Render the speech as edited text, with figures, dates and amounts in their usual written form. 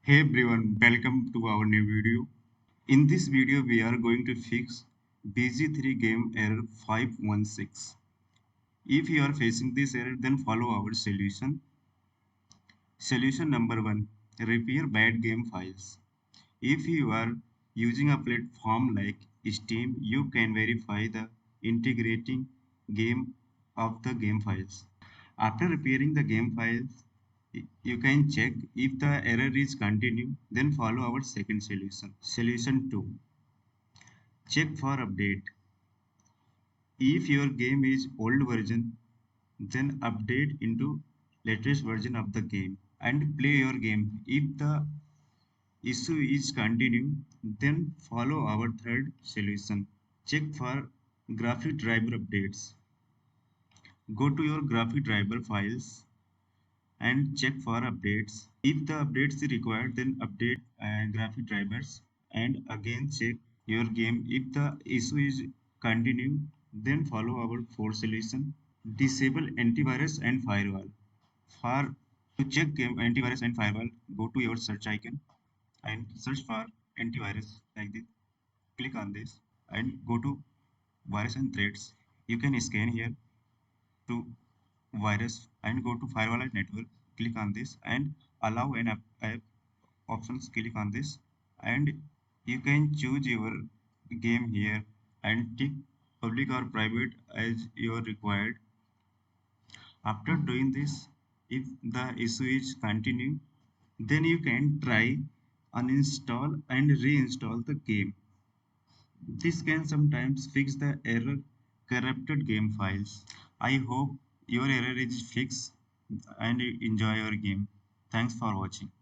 Hey everyone, welcome to our new video. In this video, we are going to fix Bg3 game error 516. If you are facing this error, then follow our solution. Solution number 1. Repair bad game files. If you are using a platform like Steam, you can verify the integrating game of the game files. After repairing the game files, you can check if the error is continue, then follow our second solution. Solution 2. Check for update. If your game is old version, then update into latest version of the game and play your game. If the issue is continue, then follow our third solution. Check for graphic driver updates. Go to your graphic driver files and check for updates. If the updates is required, then update graphic drivers and again check your game. If the issue is continue, then follow our fourth solution. Disable antivirus and firewall. For to check game antivirus and firewall, go to your search icon and search for antivirus like this. Click on this and go to virus and threats. You can scan here to virus and go to firewall and network. Click on this and allow an app options. Click on this and you can choose your game here and tick public or private as you are required. After doing this, if the issue is continue, then you can try uninstall and reinstall the game. This can sometimes fix the error corrupted game files. I hope your error is fixed and enjoy your game. Thanks for watching.